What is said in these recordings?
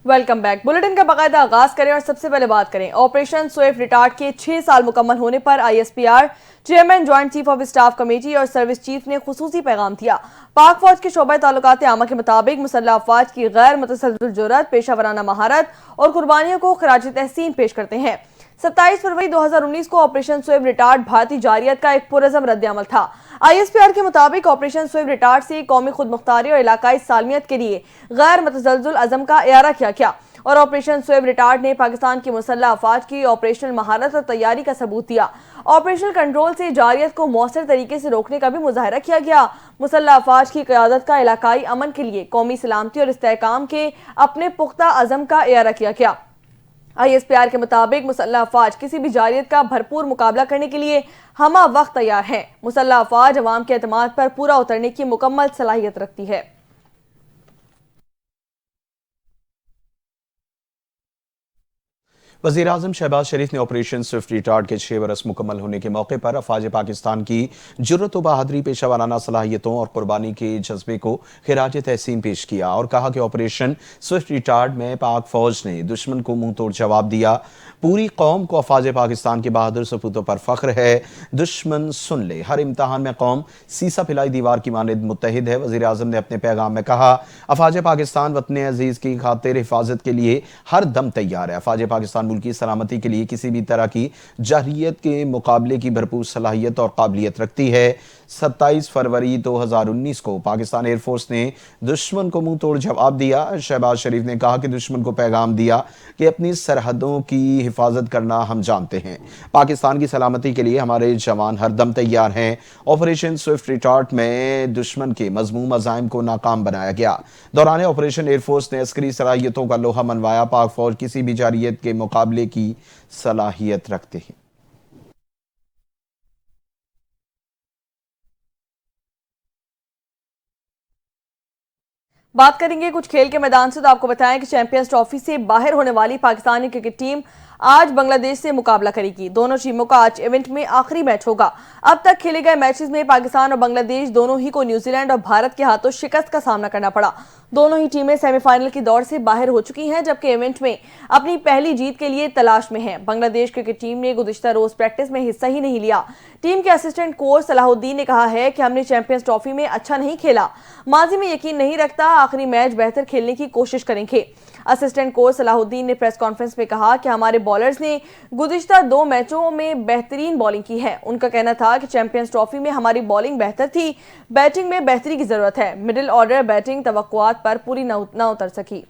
Welcome back. Bulletin का बाकायदा आगाज करें और सबसे पहले बात करें ऑपरेशन स्विफ्ट रिटार्ड के 6 साल मुकम्मल होने पर ISPR chairman, joint chief of staff committee और सर्विस चीफ ने खुसूसी पैगाम दिया। पाक फौज के शोबा ताल्लुकात आमा के मुताबिक मुसल्लह अफवाज की गैर मुतसलसल जुर्रत, पेशा वराना महारत और कुर्बानियों को खराज तहसीन पेश करते हैं। 27 फरवरी 2019 को ऑपरेशन स्विफ्ट रिटार्ड भारतीय जारियत का एक पुरअज़म रद्द-ए-अमल था। आईएसपीआर के मुताबिक ऑपरेशन स्विफ्ट रिटार्ड से कौमी खुदमुख्तारी और इलाकाई सालमियत के लिए गैर मुतसलसल अज़म का इयारा किया गया और ऑपरेशन स्विफ्ट रिटार्ड ने पाकिस्तान की मुसल्लह अफवाज की ऑपरेशनल महारत और तैयारी का सबूत दिया। ऑपरेशनल कंट्रोल से जारियत को मौसर तरीके से रोकने का भी मुजाहरा किया गया। मुसल्लह अफवाज की क़यादत का इलाकाई अमन के लिए कौमी सलामती और इस्तेहकाम के अपने पुख्ता अज़म का इयारा किया गया। आईएसपीआर के मुताबिक मुसल्लह अफवाज किसी भी जारियत का भरपूर मुकाबला करने के लिए हमा वक्त तैयार है। मुसल्लह अफवाज अवाम के एतमाद पर पूरा उतरने की मुकम्मल सलाहियत रखती है। वज़ीर-ए-आज़म शहबाज शरीफ ने ऑपरेशन स्विफ्ट रिटार्ड के 6 बरस मुकम्मल होने के मौके पर अफवाज पाकिस्तान की जुर्रत व बहादुरी, पेशा वराना सलाहियतों और कुर्बानी के जज्बे को खिराज तहसीन पेश किया और कहा कि ऑपरेशन स्विफ्ट रिटार्ड में पाक फौज ने दुश्मन को मुंह तोड़ जवाब दिया। पूरी कौम को अफवाज पाकिस्तान के बहादुर सपूतों पर फख्र है। दुश्मन सुन ले, हर इम्तहान में कौम सीसा पिलाई दीवार की मानद मुत्तहिद है। वज़ीर-ए-आज़म ने अपने पैगाम में कहा, अफवाज पाकिस्तान वतन अजीज की खातिर हिफाजत के लिए हर दम तैयार है। अफवाज पाकिस्तान की सलामती के लिए किसी भी तरह की जाहिलियत के मुकाबले की भरपूर सलाहियत और काबिलियत रखती है। 27 फरवरी 2019 को पाकिस्तान एयरफोर्स ने दुश्मन को मुंह तोड़ जवाब दिया। शहबाज शरीफ ने कहा कि दुश्मन को पैगाम दिया कि अपनी सरहदों की हिफाजत करना हम जानते हैं। पाकिस्तान की सलामती के लिए हमारे जवान हरदम तैयार हैं। ऑपरेशन स्विफ्ट रिटार्ड में दुश्मन के मज़मूम अज़ाइम को नाकाम बनाया गया। दौरान ऑपरेशन एयरफोर्स ने अस्करी सलाहियतों का लोहा मनवाया। पाक फौज किसी भी जारियत के मुकाबले की सलाहियत रखते हैं। बात करेंगे कुछ खेल के मैदान से, तो आपको बताएं कि चैंपियंस ट्रॉफी से बाहर होने वाली पाकिस्तानी क्रिकेट टीम आज बांग्लादेश से मुकाबला करेगी। दोनों टीमों का आज इवेंट में आखिरी मैच होगा। अब तक खेले गए मैचेस में पाकिस्तान और बांग्लादेश दोनों ही को न्यूजीलैंड और भारत के हाथों शिकस्त का सामना करना पड़ा। दोनों ही टीमें सेमीफाइनल की दौड़ से बाहर हो चुकी हैं, जबकि इवेंट में अपनी पहली जीत के लिए तलाश में है। बांग्लादेश क्रिकेट टीम ने गुज़िश्ता रोज प्रैक्टिस में हिस्सा ही नहीं लिया। टीम के असिस्टेंट कोच सलाहुद्दीन ने कहा है कि हमने चैंपियंस ट्रॉफी में अच्छा नहीं खेला, माजी में यकीन नहीं रखता, आखिरी मैच बेहतर खेलने की कोशिश करेंगे। असिस्टेंट कोच सलाहुद्दीन ने प्रेस कॉन्फ्रेंस में कहा कि हमारे बॉलर्स ने गुज़िश्ता 2 मैचों में बेहतरीन बॉलिंग की है। उनका कहना था कि चैंपियंस ट्रॉफी में हमारी बॉलिंग बेहतर थी, बैटिंग में बेहतरी की जरूरत है। मिडिल ऑर्डर बैटिंग तवक्कुआत पर पूरी न उतर सकी।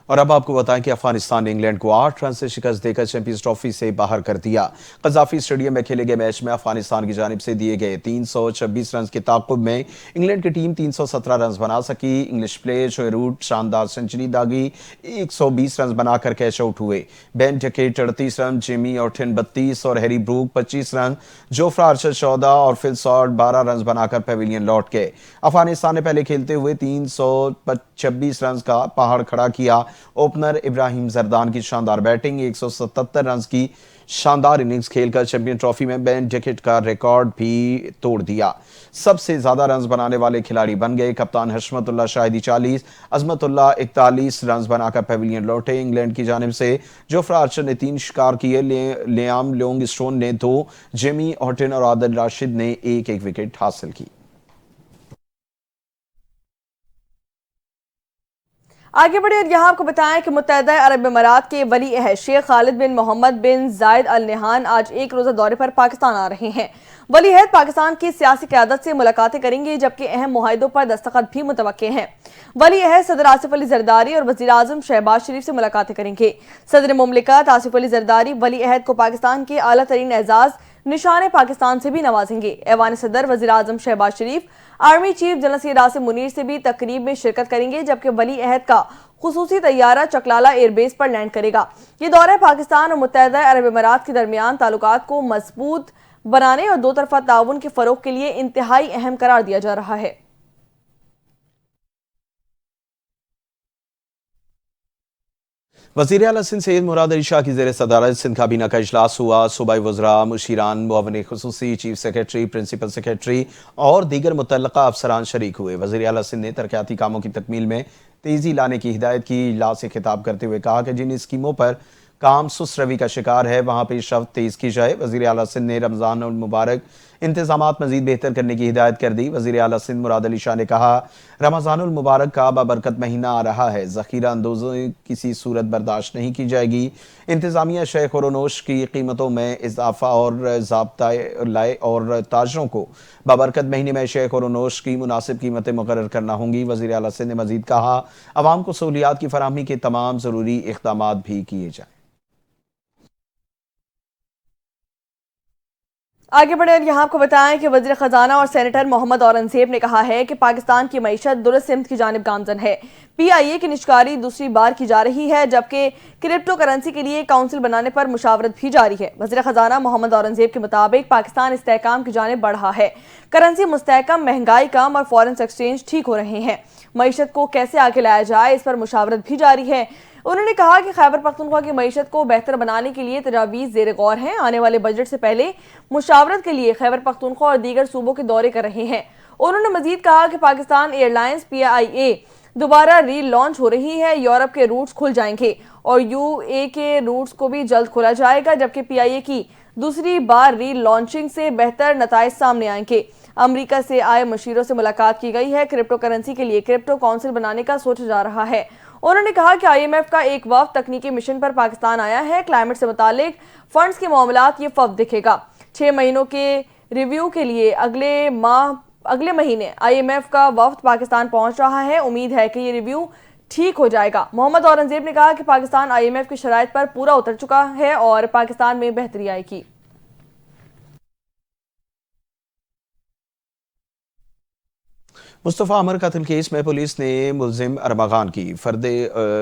और अब आपको बताएं कि अफगानिस्तान ने इंग्लैंड को 8 रन से शिकस्त देकर चैंपियंस ट्रॉफी से बाहर कर दिया। कज़ाफी स्टेडियम में खेले गए मैच में अफगानिस्तान की जानिब से दिए गए 326 रन के ताक़ुब में इंग्लैंड की टीम 317 रन बना सकी। इंग्लिश प्लेयर शोए रूट शानदार सेंचुरी दागी 120 रन बनाकर कैच आउट हुए। बेन डकेट 38 रन, जेमी ऑर्टिन 32 और Harry Brook 25 run, Jofra Archer 14 और फिल सॉर्ट 12 रन बनाकर पेविलियन लौट गए। अफगानिस्तान ने पहले खेलते हुए 326 रन का पहाड़ खड़ा किया। ओपनर इब्राहिम जरदान की शानदार बैटिंग 177 रन की शानदार इनिंग्स खेलकर चैंपियन ट्रॉफी में बेन डकेट का रिकॉर्ड भी तोड़ दिया। सबसे ज्यादा रन बनाने वाले खिलाड़ी बन गए। कप्तान हशमतुल्लाह शाहिदी 40, अजमतुल्लाह 41 रन बनाकर पेविलियन लौटे। इंग्लैंड की जानिब से जोफ्रा आर्चर ने 3 शिकार किए। लियाम लोंग स्टोन ने 2, जेमी ऑर्टिन और आदिल राशिद ने 1-1 विकेट हासिल की। आगे बढ़े और यहाँ आपको बताएं कि मुत्तहिदा अरब अमीरात के वली अहद शेख खालिद बिन मोहम्मद बिन जायद अल नहान आज एक रोजा दौरे पर पाकिस्तान आ रहे हैं। वली अहद पाकिस्तान की सियासी क़यादत से मुलाकातें करेंगे, जबकि अहम मुआहिदों पर दस्तखत भी मुतवक्के हैं। वली अहद सदर आसिफ अली जरदारी और वज़ीर-ए-आज़म शहबाज शरीफ से मुलाकातें करेंगे। सदर मुमलिकत आसिफ अली जरदारी वली अहद को पाकिस्तान के आला तरीन एजाज निशान पाकिस्तान से भी नवाजेंगे। ऐवान सदर वज़ीर-ए-आज़म Shahbaz Sharif army chief general Syed Asim Munir से भी तकरीब में शिरकत करेंगे, जबकि वली अहद का खुसूसी तैयारा चकलाला एयरबेस पर लैंड करेगा। ये दौरा पाकिस्तान और मुत्तहिदा अरब अमीरात के दरमियान ताल्लुकात को मजबूत बनाने और 2 तरफा ताउन के फरोग के लिए इंतहाई अहम करार दिया जा रहा है। वज़ीर आला सिंध सैयद मुराद अली शाह की ज़ेर सदारत सिंध काबीना का इजलास हुआ। सूबाई वज़रा, मुशीरान, मुअव्विन खुसूसी, चीफ सेक्रेटरी, प्रिंसिपल सेक्रेटरी और दीगर मुतल्लका अफसरान शरीक हुए। वज़ीर आला सिंध ने तरक्याती कामों की तकमील में तेज़ी लाने की हिदायत की। इजलास से खिताब करते हुए कहा कि जिन स्कीमों पर काम सुस्त रवि का शिकार है वहाँ पेशरफ्त तेज़ की जाए। वज़ीर आला सिंध ने रमज़ान उल मुबारक इंतज़ामात मज़ीद बेहतर करने की हिदायत कर दी। वज़ीर आला सिंध मुराद अली शाह ने कहा, रमज़ानुल मुबारक का बाबरकत महीना आ रहा है, ज़ख़ीरा अंदोज़ी किसी सूरत बर्दाश्त नहीं की जाएगी। इंतज़ामिया शय खुरोनोश की कीमतों में इजाफ़ा और ज़ाब्ता लाए और ताजरों को बाबरकत महीने में शय खुरोनोश की मुनासिब कीमतें मुकर्रर करना होंगी। वज़ीर आला सिंध ने मज़ीद कहा, अवाम को सहूलियात की फराहमी के तमाम ज़रूरी इक़दामात भी किए जाएँ। आगे बढ़े और यहाँ आपको बताएं कि वज़ीर खजाना और सेनेटर मोहम्मद औरंगजेब ने कहा है कि पाकिस्तान की मईशत दुरुस्त सिमत की जानिब गामजन है। PIA की निष्कारी दूसरी बार की जा रही है, जबकि क्रिप्टो करेंसी के लिए काउंसिल बनाने पर मुशावरत भी जारी है। वज़ीर खजाना मोहम्मद औरंगजेब के मुताबिक पाकिस्तान इस्तेहकाम की जानिब बढ़ रहा है। करेंसी मुस्तहकम, महंगाई कम और फॉरेन एक्सचेंज ठीक हो रहे हैं। मईशत को कैसे आगे लाया जाए, इस पर मुशावरत भी जारी है। उन्होंने कहा कि खैबर पख्तूनख्वा की मईशत को बेहतर बनाने के लिए तजावीज़ ज़ेर गौर हैं। आने वाले बजट से पहले मुशावरत के लिए खैबर पख्तूनख्वा और दीगर सूबों के दौरे कर रहे हैं। उन्होंने मजीद कहा कि पाकिस्तान एयरलाइंस PIA दोबारा री लॉन्च हो रही है। यूरोप के रूट्स खुल जाएंगे और UAE के रूट्स को भी जल्द खोला जाएगा, जबकि PIA की दूसरी बार री लॉन्चिंग से बेहतर नताइज सामने आएंगे। अमेरिका से आए मशीरों से मुलाकात की गई है। क्रिप्टो करेंसी के लिए क्रिप्टो काउंसिल बनाने का सोचा जा रहा है। उन्होंने कहा कि IMF का एक वफ्द तकनीकी मिशन पर पाकिस्तान आया है। क्लाइमेट से मुतालिक फंड्स के मामलात ये वफ्द दिखेगा। 6 महीनों के रिव्यू के लिए अगले महीने IMF का वफ्द पाकिस्तान पहुंच रहा है। उम्मीद है कि ये रिव्यू ठीक हो जाएगा। मोहम्मद औरंगजेब ने कहा कि पाकिस्तान IMF की शराइत पर पूरा उतर चुका है और पाकिस्तान में बेहतरी आएगी। मुस्तफ़ा अमर कत्ल केस में पुलिस ने मुलजिम अरमगान की फर्द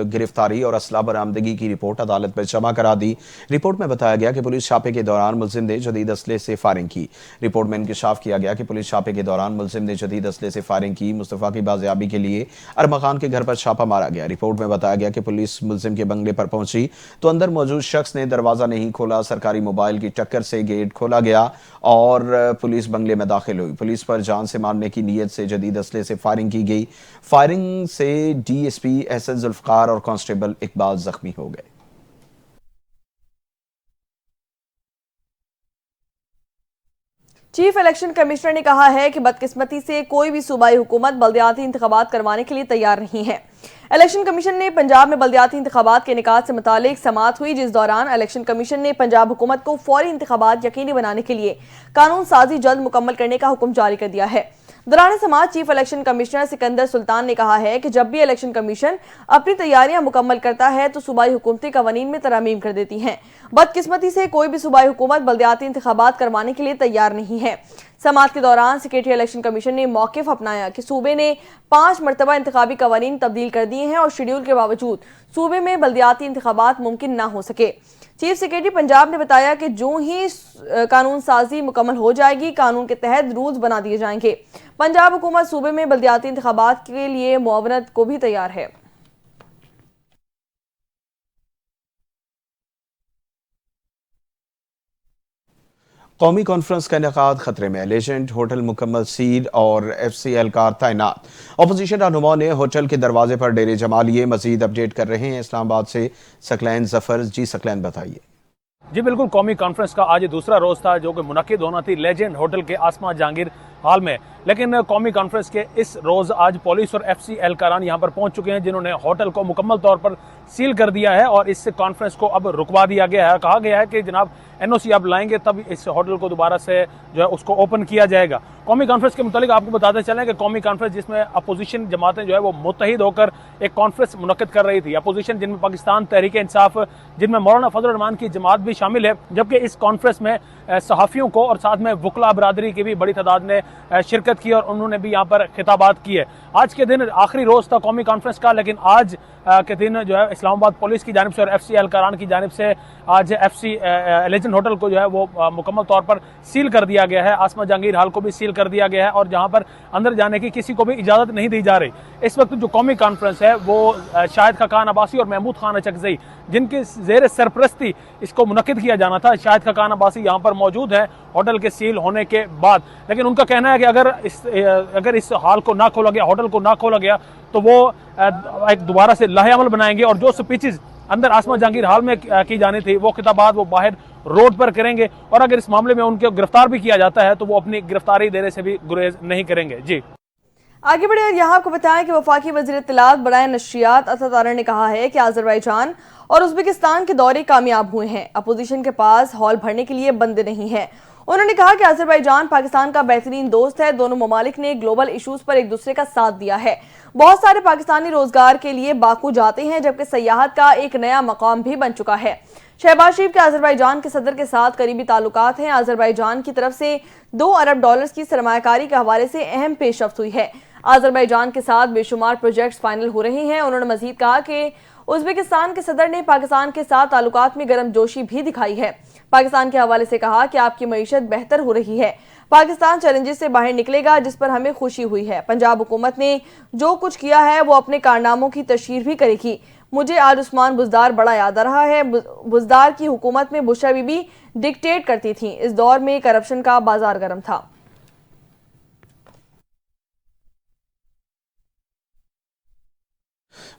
गिरफ्तारी और असला बरामदगी की रिपोर्ट अदालत में जमा करा दी। रिपोर्ट में बताया गया कि पुलिस छापे के दौरान मुलजिम ने जदीद असले से फायरिंग की। रिपोर्ट में इंकशाफ किया गया कि पुलिस छापे के दौरान मुलजिम ने जदीद असले से फायरिंग की। मुस्तफ़ा की बाजियाबी के लिए अरमगान के घर पर छापा मारा गया। रिपोर्ट में बताया गया कि पुलिस मुलजिम के बंगले पर पहुंची तो अंदर मौजूद शख्स ने दरवाज़ा नहीं खोला। सरकारी मोबाइल की टक्कर से गेट खोला गया और पुलिस बंगले में दाखिल हुई। पुलिस पर जान से मारने की नीयत से जदीद असले से फायरिंग की गई। फायरिंग से DSP एहसन जुल्फकार और कांस्टेबल इकबाल जख्मी हो गए। चीफ इलेक्शन कमिश्नर ने कहा है कि बदकिस्मती से कोई भी सूबाई हुकूमत बल्दियाती इंतखाबात करवाने के लिए तैयार नहीं है। इलेक्शन कमीशन ने पंजाब में बल्दियाती इंतखाबात के निकात से मुतालिक समाअत हुई, जिस दौरान इलेक्शन कमीशन ने पंजाब हुकूमत को फौरी इंतखाबात यकीनी बनाने के लिए कानून साजी जल्द मुकम्मल करने का हुक्म जारी कर दिया है। दौरान समाअत chief election commissioner Sikandar Sultan ने कहा है कि जब भी इलेक्शन कमीशन अपनी तैयारियां मुकम्मल करता है तो सूबाई हुकूमती कवानीन में तरमीम कर देती हैं। बदकिस्मती से कोई भी सूबाई हुकूमत बल्दियाती इंतखाबात करवाने के लिए तैयार नहीं है। समाअत के दौरान सेक्रेटरी इलेक्शन कमीशन ने मौक़िफ़ अपनाया कि सूबे ने 5 मरतबा इंतखाबी कवानीन तब्दील कर दिए हैं और शेड्यूल के बावजूद सूबे में बल्दियाती इंतखाबात मुमकिन न हो सके। चीफ सेक्रेटरी पंजाब ने बताया कि जो ही कानून साजी मुकम्मल हो जाएगी, कानून के तहत रूल्स बना दिए जाएंगे। पंजाब हुकूमत सूबे में बल्दियाती इंतखाबात के लिए मुआवनत को भी तैयार है। कौमी कॉन्फ्रेंस का इनेकाद खतरे में, लेजेंड होटल मुकम्मल सील और FCL कार तैनात। अपोजिशन रहनुमाओं ने होटल के दरवाजे पर डेरे जमा लिए। मजीद अपडेट कर रहे हैं इस्लामाबाद से सकलैन जफर। जी सकलैन, बताइए। जी बिल्कुल, कौमी कॉन्फ्रेंस का आज दूसरा रोज़ था जो कि मुनक्किद होना थी लेजेंड होटल के आसमा जहांगीर हाल में। लेकिन कौमी कॉन्फ्रेंस के इस रोज़ आज पुलिस और FCL कारन यहाँ पर पहुँच चुके हैं, जिन्होंने होटल को मुकम्मल तौर पर सील कर दिया है और इस कॉन्फ्रेंस को अब रुकवा दिया गया है। कहा गया है कि जनाब NOC अब लाएंगे तब इस होटल को दोबारा से जो है उसको ओपन किया जाएगा। कौमी कॉन्फ्रेंस के मुतालिक आपको बताते चलें कि कौमी कॉन्फ्रेंस जिसमें अपोजिशन जमातें जो है वो मुत्तहिद होकर एक कॉन्फ्रेंस मुनक्किद कर रही थी। अपोजिशन जिनमें पाकिस्तान तहरीक इंसाफ, जिनमें मौलाना फजल रहमान की जमात भी शामिल है, जबकि इस कॉन्फ्रेंस में सहाफ़ियों को और साथ में वकला बरादरी की भी बड़ी तादाद ने शिरकत की और उन्होंने भी यहाँ पर खिताबात की है। आज के दिन आखिरी रोज़ था कौमी कॉन्फ्रेंस का, लेकिन आज के दिन जो है इस्लामाबाद पुलिस की जानिब से और FC एहलकारान की जानिब से आज FC लेजेंड होटल को जो है वो मुकम्मल तौर पर सील कर दिया गया है। आसमा जहांगीर हाल को भी सील कर दिया गया है और जहाँ पर अंदर जाने की किसी को भी इजाज़त नहीं दी जा रही। इस वक्त जो कौमी कॉन्फ्रेंस है वो शाहिद खकान अब्बासी और महमूद खान अचकज़ई, जिनके ज़ेर सरपरस्ती इसको मुनक्किद किया जाना था, शाहिद खकान अब्बासी यहाँ पर मौजूद है होटल के सील होने के बाद। लेकिन उनका कहना है कि अगर इस हाल को ना खोला गया, होटल को ना खोला गया, तो वो एक दोबारा से लाहेअमल बनाएंगे और जो स्पीचेस अंदर आसमा जहांगीर हाल में की जानी थी वो खिताबात वो बाहर रोड पर करेंगे और अगर इस मामले में उनको गिरफ्तार भी किया जाता है तो वो अपनी गिरफ्तारी देने से भी गुरेज नहीं करेंगे। जी आगे बढ़े और यहाँ आपको बताएं कि वफाकी वज़ीर इत्तलात बराए नशरियात असद तारा ने कहा है कि आज़रबाईजान और उज़्बेकिस्तान के दौरे कामयाब हुए हैं। अपोजिशन के पास हॉल भरने के लिए बंदे नहीं है। उन्होंने कहा कि आज़रबाईजान पाकिस्तान का बेहतरीन दोस्त है। दोनों ममालिक ने ग्लोबल इशूज पर एक दूसरे का साथ दिया है। बहुत सारे पाकिस्तानी रोजगार के लिए बाकू जाते हैं, जबकि सयाहत का एक नया मकाम भी बन चुका है। शहबाज शरीफ के आज़रबाईजान के सदर के साथ करीबी ताल्लुकात हैं। आज़रबाईजान की तरफ से $2 अरब की सरमायाकारी के हवाले से अहम पेशरफ्त हुई है। आज़रबाईजान के साथ बेशुमार प्रोजेक्ट्स फाइनल हो रहे हैं। उन्होंने मजीद कहा कि उज़्बेकिस्तान के सदर ने पाकिस्तान के साथ ताल्लुकात में गर्मजोशी भी दिखाई है। पाकिस्तान के हवाले से कहा कि आपकी मईशत बेहतर हो रही है। पाकिस्तान चैलेंजेस से बाहर निकलेगा, जिस पर हमें खुशी हुई है। पंजाब हुकूमत ने जो कुछ किया है वो अपने कारनामों की तशहीर भी करेगी। मुझे आज उस्मान बुज़दार बड़ा याद आ रहा है। बुज़दार की हुकूमत में बुशरा बीबी डिक्टेट करती थी। इस दौर में करप्शन का बाजार गर्म था।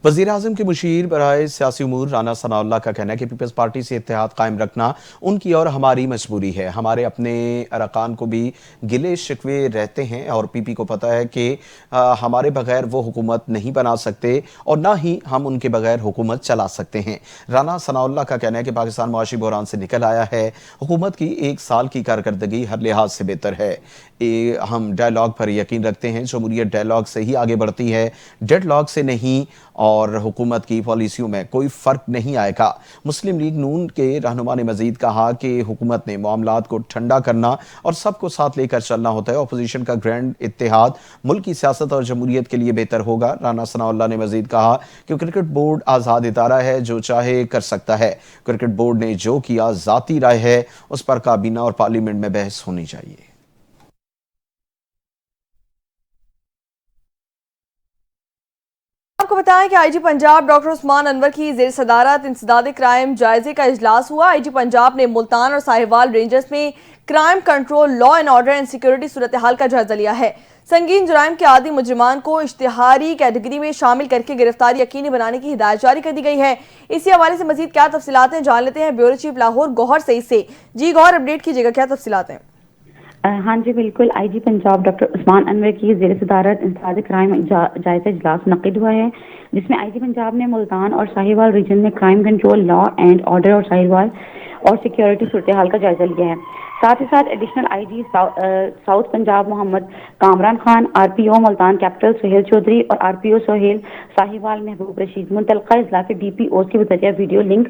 वज़ीर आज़म के मुशीर बराए सियासी उमूर राना सनाउल्लाह का कहना है कि पीपल्स पार्टी से इत्तेहाद कायम रखना उनकी और हमारी मजबूरी है। हमारे अपने अरकान को भी गिले शिकवे रहते हैं और PP को पता है कि हमारे बगैर वो हुकूमत नहीं बना सकते और ना ही हम उनके बगैर हुकूमत चला सकते हैं। राना सनाउल्लाह का कहना है कि पाकिस्तान मुआशी बहरान से निकल आया है। हुकूमत की 1 साल की कारकर्दगी हर लिहाज से बेहतर है। हम डायलॉग पर यकीन रखते हैं। जमहूरियत डायलॉग से ही आगे बढ़ती है, डेडलॉग से नहीं, और हुकूमत की पॉलिसियों में कोई फ़र्क नहीं आएगा। मुस्लिम लीग नून के रहनुमा ने मजीद कहा कि हुकूमत ने मामलात को ठंडा करना और सबको साथ लेकर चलना होता है। अपोजिशन का ग्रैंड इत्तेहाद मुल्क की सियासत और जमहूरियत के लिए बेहतर होगा। राना सनाउल्लाह ने मजीद कहा कि क्रिकेट बोर्ड आज़ाद इदारा है, जो चाहे कर सकता है। क्रिकेट बोर्ड ने जो किया ज़ाती राय है, उस पर काबीना और पार्लियामेंट में बहस होनी चाहिए। आपको बताएं कि IG पंजाब डॉक्टर उस्मान अनवर की ज़ेर सदारत इंसदाद क्राइम जायजे का इजलास हुआ। IG पंजाब ने मुल्तान और साहिवाल रेंजर्स में crime control, law and order and security सूरत हाल का जायजा लिया है। संगीन जुराइम के आदी मुजरिमान को इश्तिहारी कैटेगरी में शामिल करके गिरफ्तारी यकीनी बनाने की हिदायत जारी कर दी गई है। इसी हवाले से मजीद क्या तफसीलात हैं जान लेते हैं ब्यूरो चीफ लाहौर गौहर सईद से। जी गौहर, अपडेट कीजिएगा, क्या तफसीलात हैं? हाँ जी बिल्कुल। IG पंजाब डॉक्टर उस्मान अनवर की ज़ेर सदारत इंसदाद क्राइम जायजा इजलास मुनक्किद हुआ है, जिसमें IG पंजाब ने मुल्तान और साहिवाल रीजन में crime control, law and order और साहिवाल और सिक्योरिटी सूरत हाल का जायजा लिया है। साथ ही साथ additional IG south Punjab Mohammad Kamran Khan, RPO Multan capital Suhail Chaudhry और RPO सोहेल साहिवाल महबूब रशीद मुतलका इजला के DPOs की बजरिया वीडियो लिंक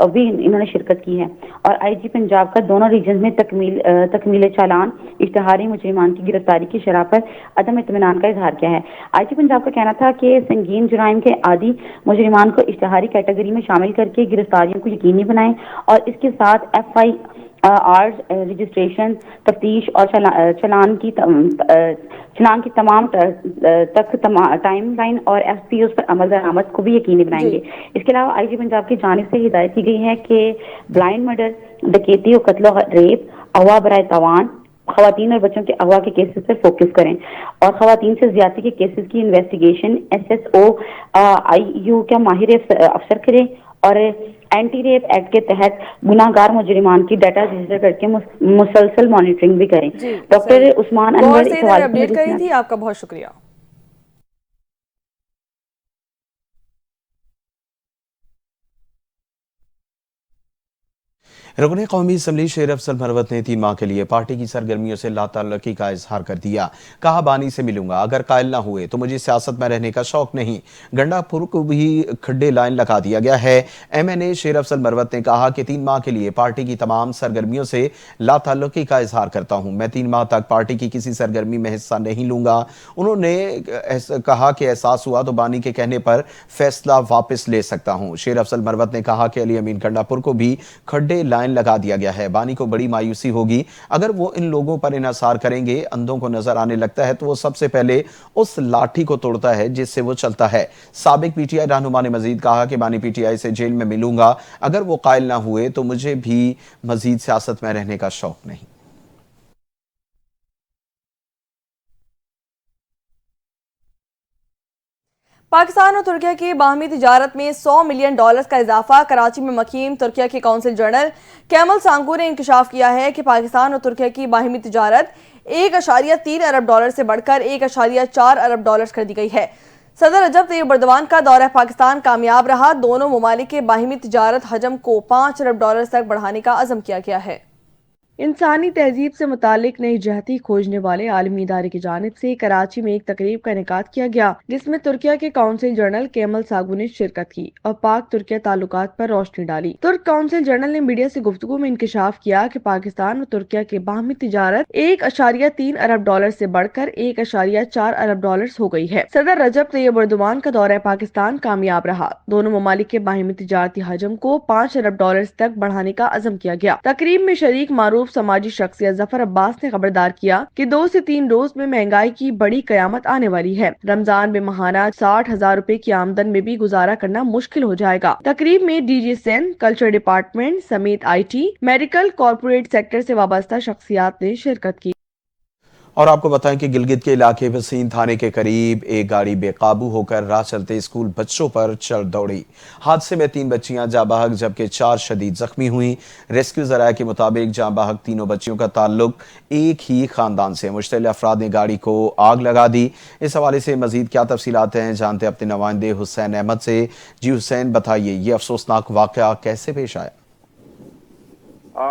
भी इन्होंने शिरकत की है। और IG पंजाब का दोनों रीजन में तकमील चालान इश्तिहारी मुजरिमान की गिरफ्तारी की शरह पर अदम इत्मीनान का इजहार किया है। IG पंजाब का कहना था कि संगीन जुराइम के आदी मुजरिमान को इश्तिहारी कैटेगरी में शामिल करके गिरफ्तारियों को यकीनी बनाएं और इसके साथ FIR रजिस्ट्रेशन, तफ्तीश और चलान की तमाम टाइमलाइन और FPOs पर अमल दरामद को भी यकीनी बनाएंगे। इसके अलावा IG पंजाब की जानिब से हिदायत की गई है कि ब्लाइंड मर्डर, डकैती और कत्ल, रेप, अगवा बराए तवान, खवातीन और बच्चों के अगवा के केसेस पर फोकस करें और खवातीन से ज्यादती के केसेस की इन्वेस्टिगेशन SSO IU का माहिर अफसर करें और एंटी रेप एक्ट के तहत गुनाहगार मुजरिमान की डाटा रजिस्टर करके मुसलसल मॉनिटरिंग भी करें। डॉक्टर उस्मान अनवर इस हवाले से अपडेट करी थी, आपका बहुत शुक्रिया। रुकने कौमी असम्बली शेर अफजल मरवत ने 3 माह के लिए पार्टी की सरगर्मियों से लाताल्लुकी का इजहार कर दिया। कहा बानी से मिलूंगा, अगर कायल ना हुए तो मुझे सियासत में रहने का शौक नहीं। गंडापुर को भी खड्डे लाइन लगा दिया गया है। MNA शेर अफजल मरवत ने कहा कि 3 माह के लिए पार्टी की तमाम सरगर्मियों से लाताल्लुकी का इजहार करता हूं। मैं 3 माह तक पार्टी की किसी सरगर्मी में हिस्सा नहीं लूंगा। उन्होंने कहा कि एहसास हुआ तो बानी के कहने पर फैसला वापस ले सकता हूं। शेर अफजल मरवत ने कहा कि अली अमीन गंडापुर को भी खड्डे लाइन लगा दिया गया है। बानी को बड़ी मायूसी होगी अगर वो इन लोगों पर इन्हिसार करेंगे। अंधों को नजर आने लगता है तो वो सबसे पहले उस लाठी को तोड़ता है जिससे वो चलता है। साबिक PTI रहनुमा ने मजीद कहा कि बानी PTI से जेल में मिलूंगा, अगर वो कायल ना हुए तो मुझे भी मजीद सियासत में रहने का शौक नहीं। पाकिस्तान और तुर्किया की बाहमी तिजारत में $100 मिलियन का इजाफा। कराची में मकीम तुर्किया के कौंसिल जनरल कैमल सांगू ने इंकशाफ किया है कि पाकिस्तान और तुर्किया की बाहमी तिजारत $1.3 अरब से बढ़कर $1.4 अरब कर दी गई है। सदर रजब तैयब एर्दोगान का दौरा पाकिस्तान कामयाब रहा। दोनों ममालिक के बाहमी तिजारत हजम को $5 अरब तक बढ़ाने का अज़म किया गया है। इंसानी तहजीब से मुतालिक नई जहती खोजने वाले आलमी इदारे की जानिब से कराची में एक तकरीब का इनेकाद किया गया, जिसमें तुर्किया के कौंसिल जनरल केमल सागू ने शिरकत की और पाक तुर्किया ताल्लुकात पर रोशनी डाली। तुर्क कौंसिल जनरल ने मीडिया से गुफ्तगू में इंकशाफ किया कि पाकिस्तान और तुर्किया के बाहमी तिजारत $1.3 अरब से बढ़कर $1.4 अरब हो गई है। सदर रजब तैयब एर्दोगान का दौरा पाकिस्तान कामयाब रहा। दोनों ममालिक के बाहमी तिजारती हजम को $5 अरब तक बढ़ाने का अज़म किया गया। तकरीब में शरीक मारूफ समाजी शख्सियत जफर अब्बास ने खबरदार किया कि 2 से 3 रोज में महंगाई की बड़ी कयामत आने वाली है। रमजान में महाना 60,000 रुपए की आमदन में भी गुजारा करना मुश्किल हो जाएगा। तकरीब में DG सेन, कल्चर डिपार्टमेंट समेत IT, मेडिकल, कॉर्पोरेट सेक्टर से वाबस्ता शख्सियात ने शिरकत की। और आपको बताएं कि गिलगित के इलाके वसीम थाने के करीब एक गाड़ी बेकाबू होकर राह चलते स्कूल बच्चों पर चढ़ दौड़ी। हादसे में 3 बच्चियां जाँ बहक जबकि 4 शदीद जख्मी हुई। रेस्क्यू जराये के मुताबिक जाँ बहक तीनों बच्चियों का ताल्लुक एक ही खानदान से। मुश्तइल अफराद ने गाड़ी को आग लगा दी। इस हवाले से मजीद क्या तफसीलात हैं जानते अपने नुमाइंदे हुसैन अहमद से। जी हुसैन, बताइए ये अफसोसनाक वाक़या कैसे पेश आया?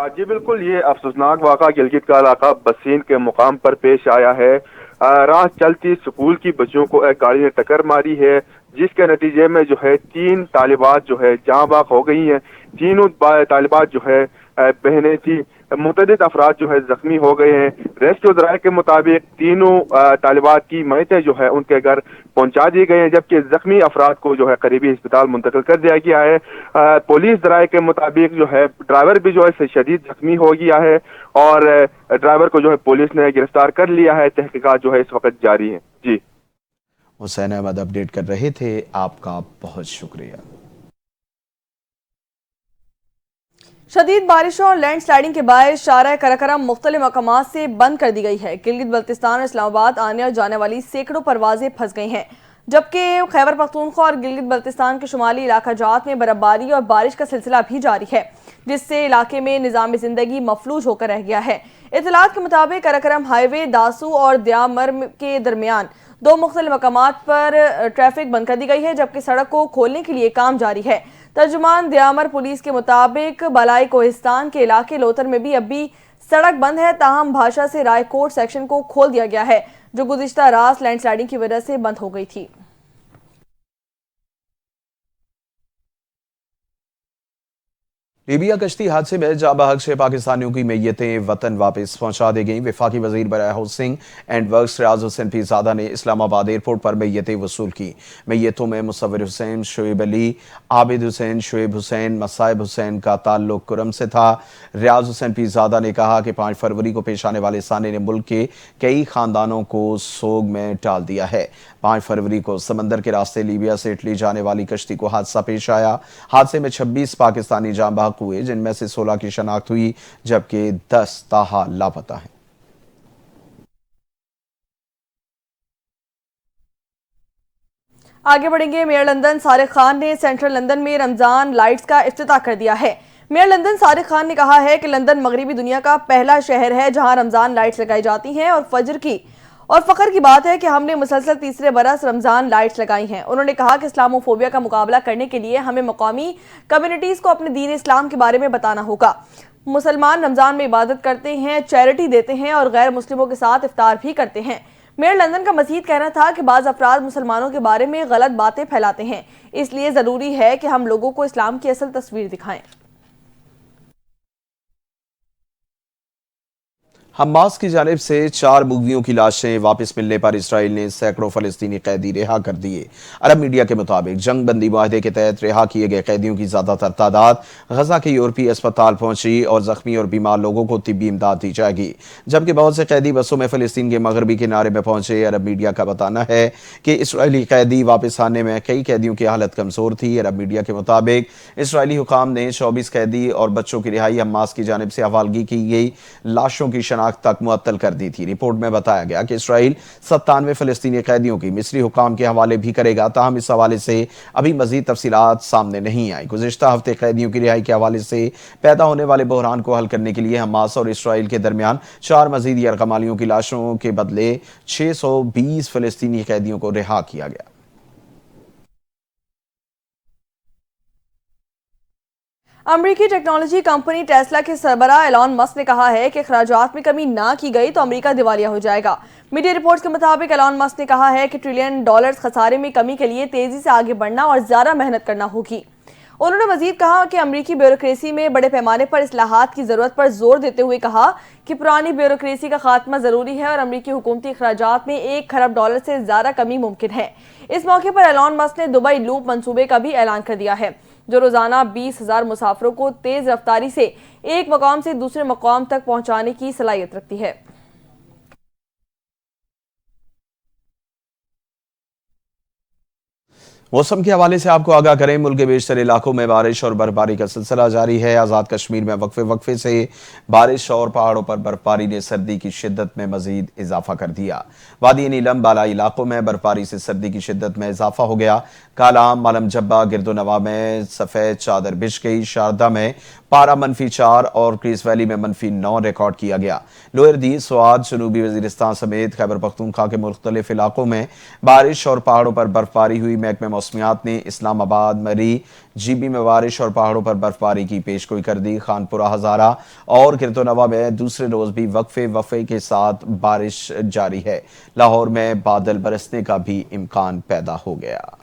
जी बिल्कुल, ये अफसोसनाक वाक़ा गिलगित का इलाका बसीन के मुकाम पर पेश आया है। राह चलती स्कूल की बच्चियों को एक गाड़ी ने टक्कर मारी है, जिसके नतीजे में जो है 3 तालिबात जो है जाँ बहक हो गई हैं। तीनों तालिबात जो है बहनें थी। मुतअद्दिद अफराद जो है जख्मी हो गए हैं। रेस्क्यू ज़राए के मुताबिक तीनों तालिबात की मैयतें जो है उनके घर पहुंचा दी गई हैं, जबकि जख्मी अफराद को जो है करीबी अस्पताल मुंतकिल कर दिया गया है। पुलिस ज़राए के मुताबिक जो है ड्राइवर भी जो है शदीद जख्मी हो गया है और ड्राइवर को जो है पुलिस ने गिरफ्तार कर लिया है। तहकीकात जो है इस वक्त जारी है। जी हुसैन अहमद अपडेट कर रहे थे, आपका बहुत शुक्रिया। शदीद बारिशों और लैंड स्लाइडिंग के बायस शारा कराकरम मुख्तलिफ मकामात से बंद कर दी गई है। गिलगित बल्तिस्तान और इस्लामाबाद आने और जाने वाली सैकड़ों परवाजें फंस गई हैं, जबकि खैबर पख्तूनख्वा और गिलगित बल्तिस्तान के शुमाली इलाका जात में बर्फबारी और बारिश का सिलसिला भी जारी है, जिससे इलाके में निज़ाम जिंदगी मफलूज होकर रह गया है। इत्तलात के मुताबिक कराकरम हाईवे दासू और दयामर के दरमियान 2 मुख्तलिफ मकामात पर ट्रैफिक बंद कर दी गई है, जबकि सड़क को खोलने के लिए काम जारी है। तर्जुमान दयामर पुलिस के मुताबिक बलाई कोहिस्तान के इलाके लोतर में भी अभी सड़क बंद है, ताहम भाषा से रायकोट सेक्शन को खोल दिया गया है, जो गुज़िश्ता रात लैंडस्लाइडिंग की वजह से बंद हो गई थी। लीबिया कश्ती हादसे में जाँ बहक 6 पाकिस्तानियों की मैयतें वतन वापस पहुंचा दी गईं। वफाकी वजीर बराए हाउसिंग एंड वर्क्स रियाज हुसैन पीरजादा ने इस्लामाबाद एयरपोर्ट पर मैयतें वसूल की। मैयतों में मुसव्विर हुसैन, शोएब अली, आबिद हुसैन, शोएब हुसैन, मसाइब हुसैन का ताल्लुक कुरम से था। रियाज हुसैन पीरजादा ने कहा कि 5 फरवरी को पेश आने वाले साने ने मुल्क के कई खानदानों को सोग में डाल दिया है। 5 फरवरी को समंदर के रास्ते लीबिया से इटली जाने वाली कश्ती को हादसा पेश आया। हादसे में 26 पाकिस्तानी जाँ बहक हुए, जिनमें से 16 की शनाख्त हुई, जबकि 10 ताहा लापता हैं। आगे बढ़ेंगे। मेयर लंदन सारिक खान ने सेंट्रल लंदन में रमजान लाइट्स का इफ्तिताह कर दिया है। मेयर लंदन सारिक खान ने कहा है कि लंदन मगरबी दुनिया का पहला शहर है जहां रमजान लाइट्स लगाई जाती हैं और फख्र की बात है कि हमने मुसलसल तीसरे बरस रमजान लाइट्स लगाई हैं। उन्होंने कहा कि इस्लामोफोबिया का मुकाबला करने के लिए हमें मकामी कम्युनिटीज को अपने दीन इस्लाम के बारे में बताना होगा। मुसलमान रमजान में इबादत करते हैं, चैरिटी देते हैं और गैर मुस्लिमों के साथ इफ्तार भी करते हैं। मेयर लंदन का मजीद कहना था कि बाज़ अफराद मुसलमानों के बारे में गलत बातें फैलाते हैं, इसलिए ज़रूरी है कि हम लोगों को इस्लाम की असल तस्वीर दिखाएं। हमास की जानिब से 4 मुग़वियों की लाशें वापस मिलने पर इसराइल ने सैकड़ों फ़लस्तीनी कैदी रिहा कर दिए। अरब मीडिया के मुताबिक जंग बंदी माहदे के तहत रिहा किए गए कैदियों की ज़्यादातर तादाद गजा के यूरोपीय अस्पताल पहुंची और जख्मी और बीमार लोगों को तिब्बी इमदाद दी जाएगी, जबकि बहुत से कैदी बसों में फ़लस्तीन के मगरबी किनारे में पहुंचे। अरब मीडिया का बताना है कि इसराइली कैदी वापस आने में कई कैदियों की हालत कमज़ोर थी। अरब मीडिया के मुताबिक इसराइली हुकाम ने 24 कैदी और बच्चों की रिहाई हमास की जानिब से हवालगी की गई लाशों की शनाख्त तक मुअत्तल कर दी थी। रिपोर्ट में बताया गया कि इसराइल 97 फ़लस्तीनी कैदियों की मिस्री हुकाम के हवाले भी करेगा, ताहम इस हवाले से अभी मजीद तफसीलात सामने नहीं आई। गुज़िश्ता हफ्ते कैदियों की रिहाई के हवाले से पैदा होने वाले बहरान को हल करने के लिए हमास और इसराइल के दरमियान 4 मजीद यरगमालियों की लाशों के बदले 620 फ़लस्तीनी कैदियों को रिहा किया गया। अमरीकी टेक्नोलॉजी कंपनी टेस्ला के सरबराह एलॉन मस्क ने कहा है कि अखराजात में कमी ना की गई तो अमेरिका दिवालिया हो जाएगा। मीडिया रिपोर्ट्स के मुताबिक एलॉन मस्क ने कहा है कि $1 ट्रिलियन खसारे में कमी के लिए तेजी से आगे बढ़ना और ज्यादा मेहनत करना होगी। उन्होंने मजीद कहा कि अमरीकी ब्यूरोक्रेसी में बड़े पैमाने पर इस्लाहात की जरूरत पर जोर देते हुए कहा कि पुरानी ब्यूरोक्रेसी का खात्मा जरूरी है और अमरीकी हुकूमती अखराजात में $1 खरब से ज्यादा कमी मुमकिन है। इस मौके पर एलॉन मस्क ने दुबई लूप मंसूबे का भी ऐलान कर दिया है, जो रोजाना 20,000 मुसाफिरों को तेज रफ्तारी से एक मकाम से दूसरे मकाम तक पहुंचाने की सलाहियत रखती है। मौसम के हवाले से आपको आगाह करें, मुल्क के बेशतर इलाकों में बारिश और बर्फबारी का सिलसिला जारी है। आज़ाद कश्मीर में वक्फे वक्फे से बारिश और पहाड़ों पर बर्फबारी ने सर्दी की शिद्दत में मजीद इजाफा कर दिया। वादी नीलम बालाई इलाकों में बर्फबारी से सर्दी की शिद्दत में इजाफा हो गया। कालाम, मालम जब्बा, गिरदोनवा में सफ़ेद चादर बिछ गई। शारदा में पारा -4 और क्रीस वैली में -9 रिकॉर्ड किया गया। लोअर दी, स्वाद, जनूबी वजीरिस्तान समेत खैबर पख्तूनख्वा के मुख्तलिफ इलाकों में बारिश और पहाड़ों पर बर्फबारी हुई। महकमे मौसमियात ने इस्लामाबाद, मरी, जीबी में बारिश और पहाड़ों पर बर्फबारी की पेशगोई कर दी। खानपुरा, हजारा और गिरदोनवा में दूसरे रोज भी वक्फे वक्फे के साथ बारिश जारी है। लाहौर में बादल बरसने का भी इम्कान पैदा हो गया।